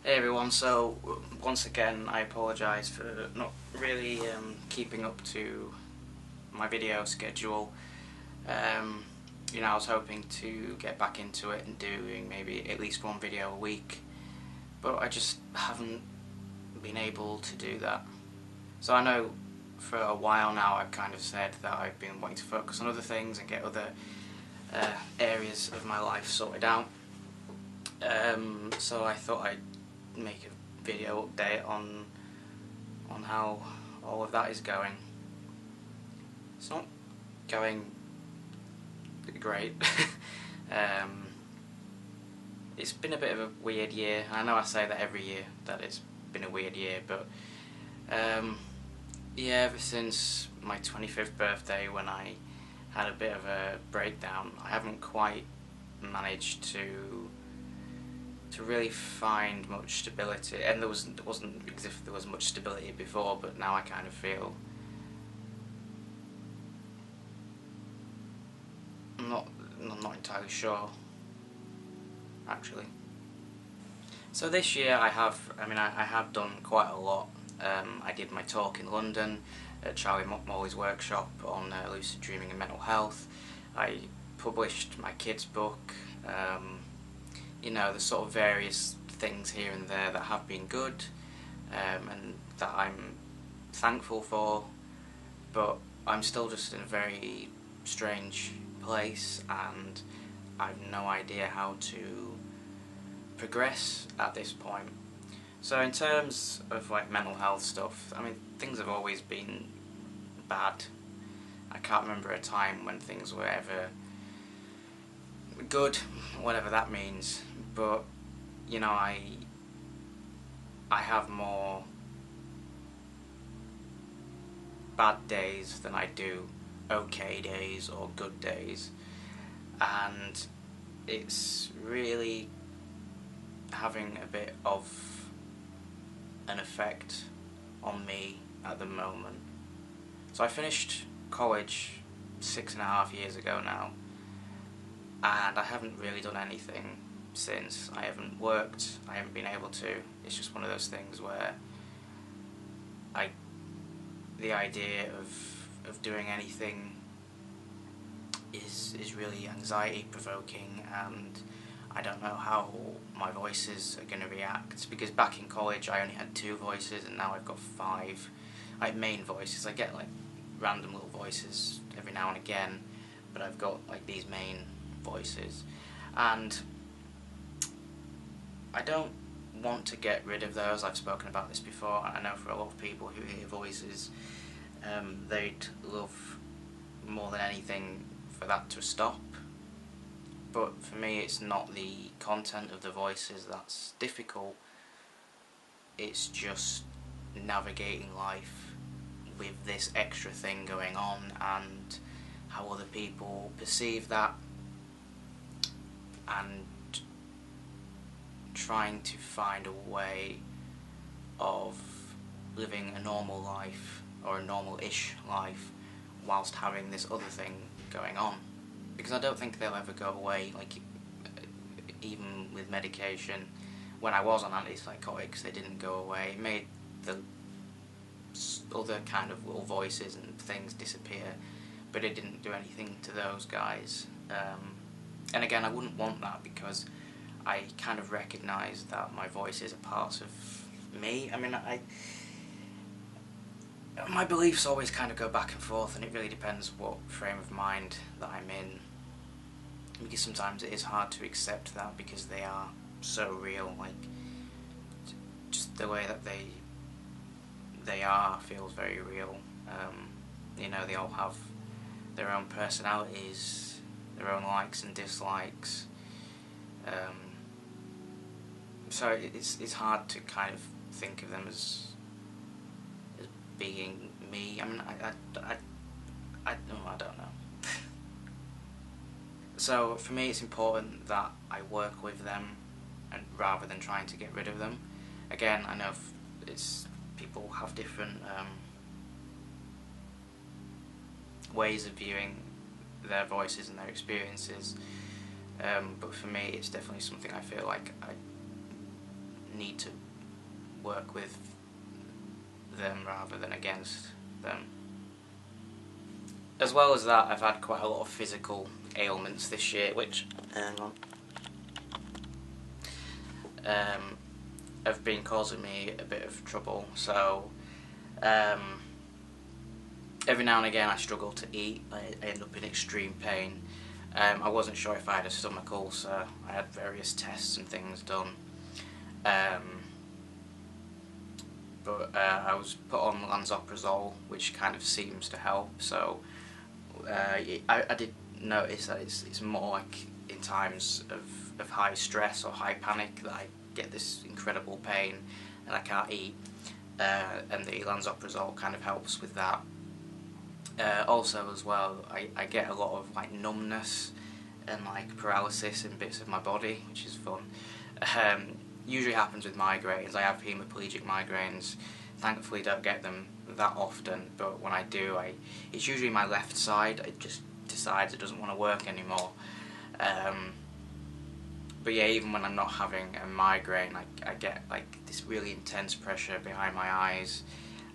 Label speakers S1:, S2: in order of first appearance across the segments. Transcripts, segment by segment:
S1: Hey everyone, so once again I apologise for not really keeping up to my video schedule. I was hoping to get back into it and doing maybe at least one video a week, but I just haven't been able to do that. So I know for a while now I've kind of said that I've been wanting to focus on other things and get other areas of my life sorted out. So I thought I'd make a video update on how all of that is going. It's not going great. It's been a bit of a weird year. I know I say that every year, that it's been a weird year, but yeah, ever since my 25th birthday, when I had a bit of a breakdown, I haven't quite managed to really find much stability, and it wasn't as if there was much stability before, but now I kind of feel I'm not entirely sure actually. So this year I have done quite a lot. I did my talk in London at Charlie Molly's workshop on lucid dreaming and mental health. I published my kids' book. There's sort of various things here and there that have been good and that I'm thankful for, but I'm still just in a very strange place and I've no idea how to progress at this point. So in terms of like mental health stuff, things have always been bad. I can't remember a time when things were ever good, whatever that means, but I have more bad days than I do okay days or good days, and it's really having a bit of an effect on me at the moment. So I finished college 6.5 years ago now, and I haven't really done anything since. I haven't worked, I haven't been able to. It's just one of those things where the idea of doing anything is really anxiety provoking, and I don't know how my voices are going to react, because back in college I only had 2 voices and now I've got 5 main voices. I get like random little voices every now and again, but I've got like these main voices, and I don't want to get rid of those. I've spoken about this before. I know for a lot of people who hear voices, they'd love more than anything for that to stop, but for me it's not the content of the voices that's difficult, it's just navigating life with this extra thing going on and how other people perceive that, and trying to find a way of living a normal life, or a normal-ish life, whilst having this other thing going on. Because I don't think they'll ever go away, like even with medication. When I was on antipsychotics, they didn't go away. It made the other kind of little voices and things disappear, but it didn't do anything to those guys. And again, I wouldn't want that, because I kind of recognise that my voice is a part of me. My beliefs always kind of go back and forth, and it really depends what frame of mind that I'm in, because sometimes it is hard to accept that, because they are so real. Like, just the way that they are feels very real. They all have their own personalities, their own likes and dislikes. So it's hard to kind of think of them as being me. I don't know. So for me it's important that I work with them, and rather than trying to get rid of them. Again, I know people have different ways of viewing their voices and their experiences, but for me it's definitely something I feel like I need to work with them rather than against them. As well as that, I've had quite a lot of physical ailments this year, which have been causing me a bit of trouble. So every now and again I struggle to eat. I end up in extreme pain. I wasn't sure if I had a stomach ulcer. I had various tests and things done. But I was put on lansoprazole, which kind of seems to help. So I did notice that it's more like in times of high stress or high panic that I get this incredible pain and I can't eat, and the lansoprazole kind of helps with that. Also as well, I get a lot of like numbness and like paralysis in bits of my body, which is fun. Usually happens with migraines. I have hemiplegic migraines. Thankfully don't get them that often, but when I do, it's usually my left side. It just decides it doesn't want to work anymore. But yeah, even when I'm not having a migraine, I get like this really intense pressure behind my eyes,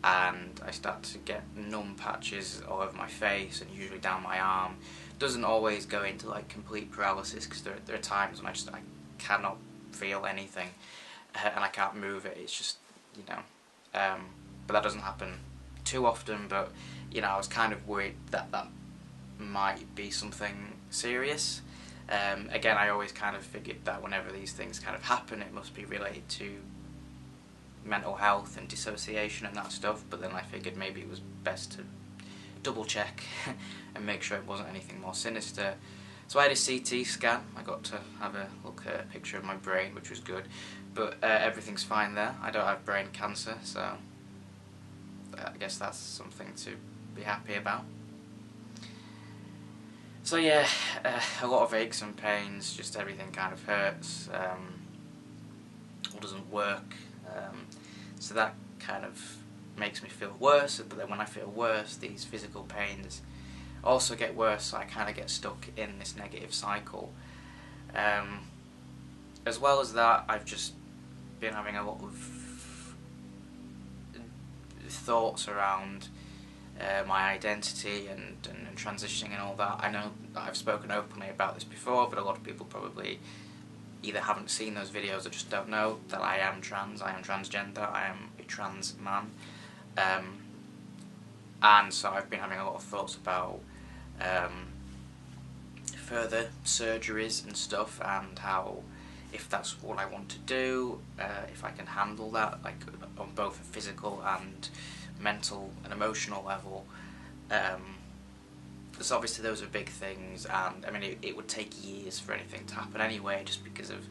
S1: and I start to get numb patches all over my face and usually down my arm. Doesn't always go into like complete paralysis, because there are times when I cannot feel anything and I can't move it. It's just, you know, but that doesn't happen too often. But you know, I was kind of worried that that might be something serious. Again, I always kind of figured that whenever these things kind of happen, it must be related to mental health and dissociation and that stuff, but then I figured maybe it was best to double check and make sure it wasn't anything more sinister. So I had a CT scan. I got to have a look at a picture of my brain, which was good, but everything's fine there. I don't have brain cancer, so I guess that's something to be happy about. So yeah, a lot of aches and pains, just everything kind of hurts, or doesn't work, so that kind of makes me feel worse. But then when I feel worse, these physical pains also get worse, so I kind of get stuck in this negative cycle. As well as that, I've just been having a lot of thoughts around my identity and transitioning and all that. I know that I've spoken openly about this before, but a lot of people probably either haven't seen those videos or just don't know that I am trans, I am transgender, I am a trans man. And so I've been having a lot of thoughts about further surgeries and stuff, and how, if that's what I want to do, if I can handle that, like on both a physical and mental and emotional level. So obviously those are big things, and I mean it would take years for anything to happen anyway, just because of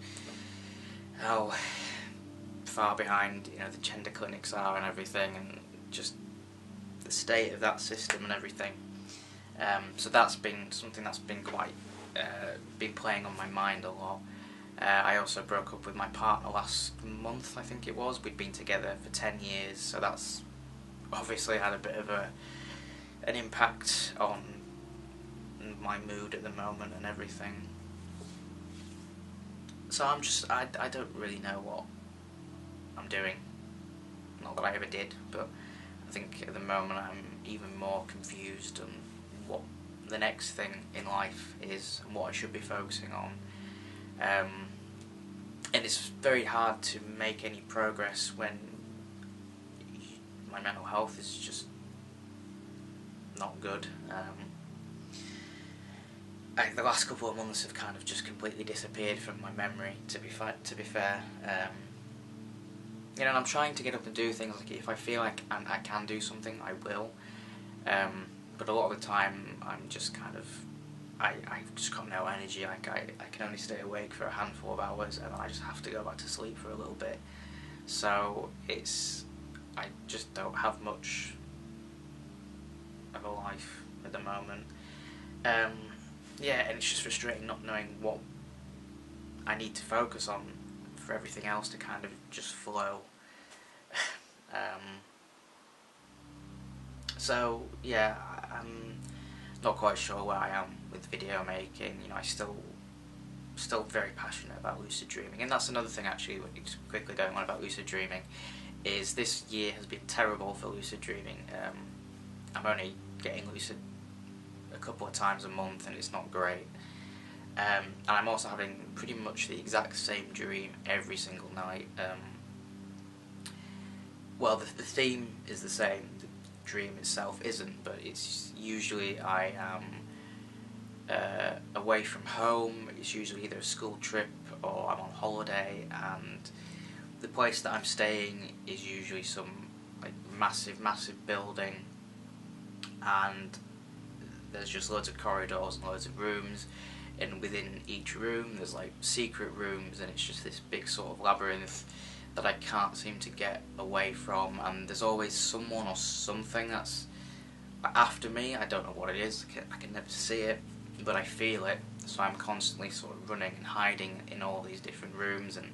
S1: how far behind, you know, the gender clinics are and everything, and just the state of that system and everything. So that's been something that's been quite been playing on my mind a lot. I also broke up with my partner last month, I think it was. We'd been together for 10 years, so that's obviously had a bit of an impact on my mood at the moment and everything. So I don't really know what I'm doing. Not that I ever did, but I think at the moment I'm even more confused on what the next thing in life is and what I should be focusing on. And it's very hard to make any progress when my mental health is just not good. The last couple of months have kind of just completely disappeared from my memory, to be fair. You know, and I'm trying to get up and do things. Like, if I feel like I can do something, I will. But a lot of the time, I'm just kind of, I've just got no energy. Like, I can only stay awake for a handful of hours, and then I just have to go back to sleep for a little bit. So I just don't have much of a life at the moment. Yeah, and it's just frustrating not knowing what I need to focus on for everything else to kind of just flow. So yeah, I'm not quite sure where I am with video making. You know, I still still very passionate about lucid dreaming, and that's another thing actually, just quickly going on about lucid dreaming, is this year has been terrible for lucid dreaming. I'm only getting lucid a couple of times a month and it's not great. And I'm also having pretty much the exact same dream every single night. Well, the theme is the same, the dream itself isn't, but it's usually I am away from home. It's usually either a school trip or I'm on holiday, and the place that I'm staying is usually some like massive building, and there's just loads of corridors and loads of rooms, and within each room there's like secret rooms, and it's just this big sort of labyrinth that I can't seem to get away from, and there's always someone or something that's after me. I don't know what it is, I can never see it, but I feel it, so I'm constantly sort of running and hiding in all these different rooms and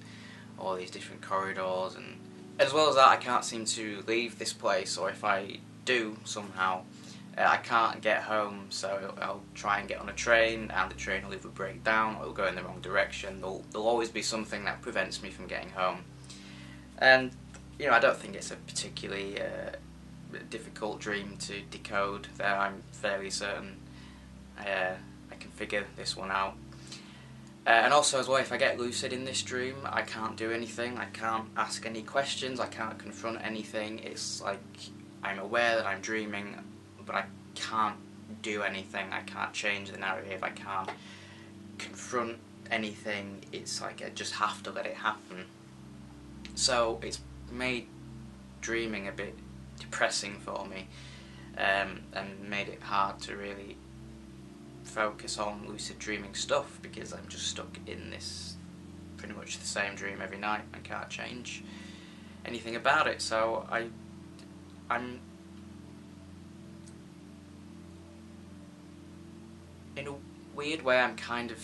S1: all these different corridors, and as well as that I can't seem to leave this place, or if I do somehow, I can't get home, so I'll try and get on a train and the train will either break down or it'll go in the wrong direction. There'll always be something that prevents me from getting home. And, you know, I don't think it's a particularly difficult dream to decode there. I'm fairly certain I can figure this one out. And also as well, if I get lucid in this dream, I can't do anything, I can't ask any questions, I can't confront anything. It's like I'm aware that I'm dreaming, but I can't do anything, I can't change the narrative, I can't confront anything. It's like I just have to let it happen. So it's made dreaming a bit depressing for me, and made it hard to really focus on lucid dreaming stuff, because I'm just stuck in this pretty much the same dream every night. I can't change anything about it, so I'm in a weird way, I'm kind of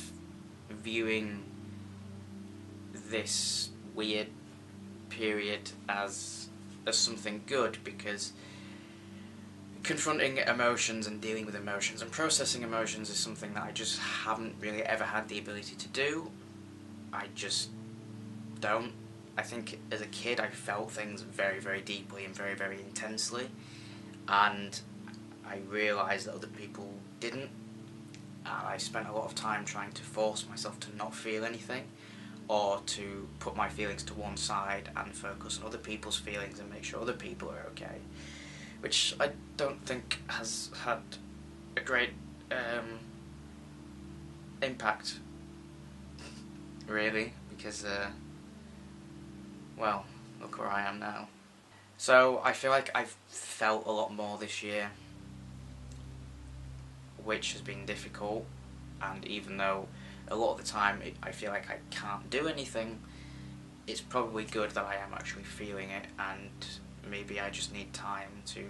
S1: viewing this weird period as something good, because confronting emotions and dealing with emotions and processing emotions is something that I just haven't really ever had the ability to do. I just don't. I think as a kid I felt things very deeply and very intensely, and I realised that other people didn't. I spent a lot of time trying to force myself to not feel anything, or to put my feelings to one side and focus on other people's feelings and make sure other people are okay, which I don't think has had a great impact, really, because, well, look where I am now. So I feel like I've felt a lot more this year, which has been difficult, and even though a lot of the time I feel like I can't do anything, it's probably good that I am actually feeling it, and maybe I just need time to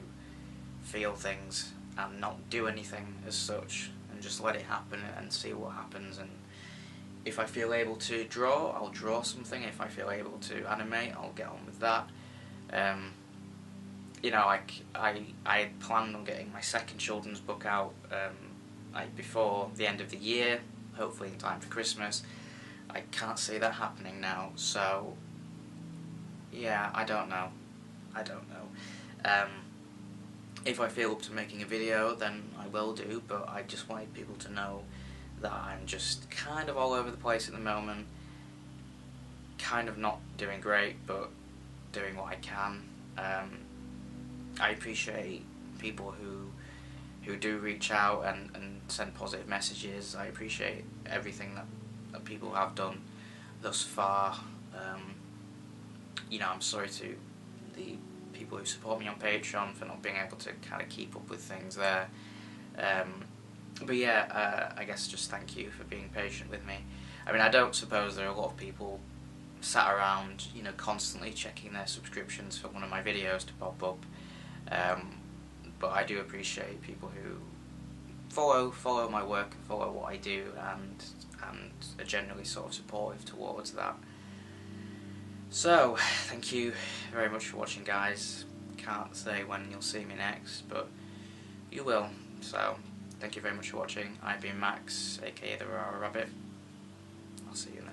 S1: feel things and not do anything as such, and just let it happen and see what happens. And if I feel able to draw, I'll draw something. If I feel able to animate, I'll get on with that. You know, I had planned on getting my second children's book out like before the end of the year, hopefully in time for Christmas. I can't see that happening now, so yeah, I don't know. If I feel up to making a video, then I will do, but I just wanted people to know that I'm just kind of all over the place at the moment, kind of not doing great, but doing what I can. I appreciate people who do reach out and send positive messages. I appreciate everything that people have done thus far. You know, I'm sorry to the people who support me on Patreon for not being able to kind of keep up with things there. But yeah, I guess just thank you for being patient with me. I mean, I don't suppose there are a lot of people sat around, you know, constantly checking their subscriptions for one of my videos to pop up. But I do appreciate people who follow my work and follow what I do, and are generally sort of supportive towards that. So, thank you very much for watching, guys. Can't say when you'll see me next, but you will. So, thank you very much for watching. I've been Max, aka the Rara Rabbit. see you later.